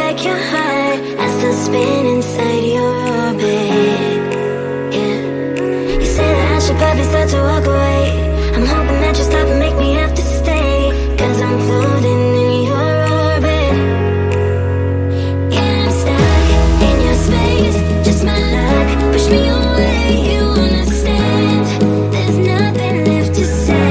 back your heart. I still spin inside your orbit. Yeah. You say that I should probably start to walk away. I'm hoping that you stop and make me have to stay, 'cause I'm floating in your orbit. Yeah, I'm stuck in your space, just my luck. Push me away, you understand. There's nothing left to say.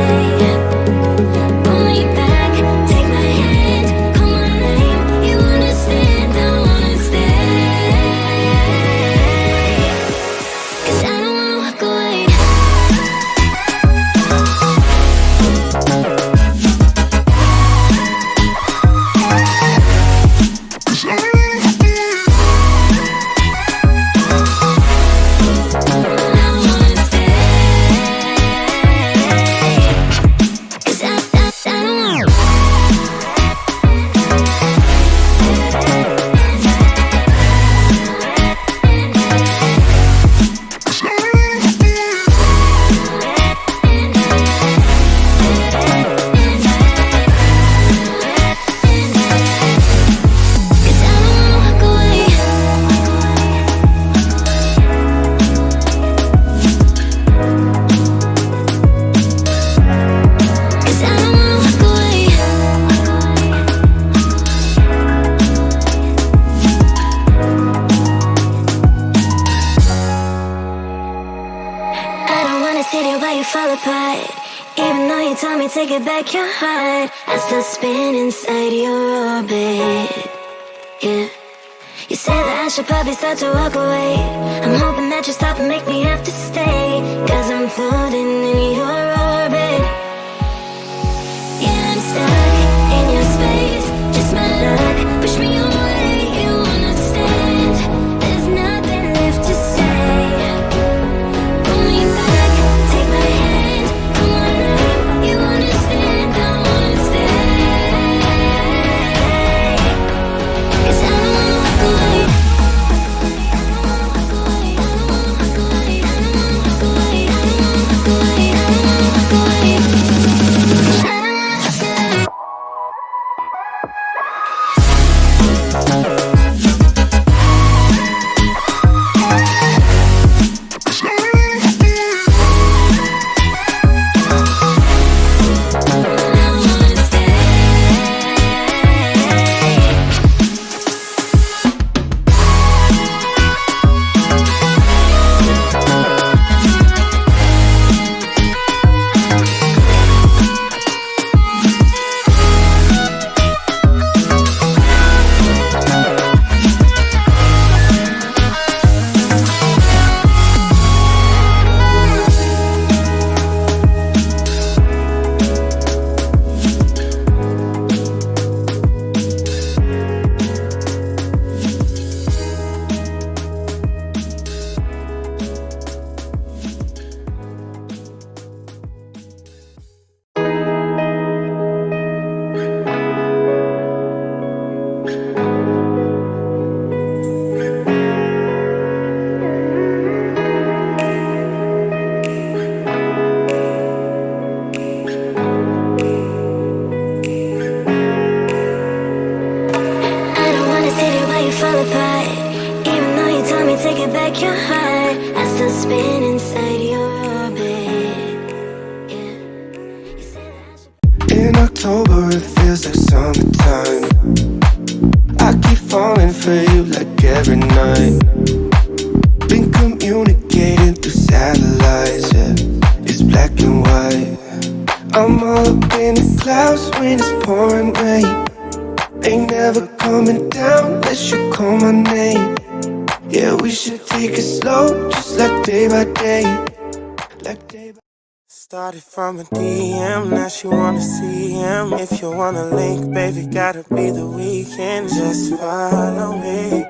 Pull me back, take my hand, call my name. You understand, I wanna stay. 'Cause I don't wanna walk away. Take it back your heart. I still spin inside your orbit. Yeah. You say that I should probably start to walk away. I'm hoping that you stop and make me have to stay, 'cause I'm floating in your orbit. Yeah, I'm stuck in your space, just my luck. Push me away, you understand. There's nothing left to say. Pull me back, take my hand, call my name. You understand, I wanna stay. 'Cause I don't wanna walk away. In October it feels like summertime. I keep falling for you like every night. Been communicating through satellites, yeah. It's black and white. I'm all up in the clouds when it's pouring rain. Ain't never coming down unless you call my name. Yeah, we should take it slow, just like day by day. Like day by Started from a DM, now she wanna see him. If you wanna link, baby, gotta be the weekend. Just follow me.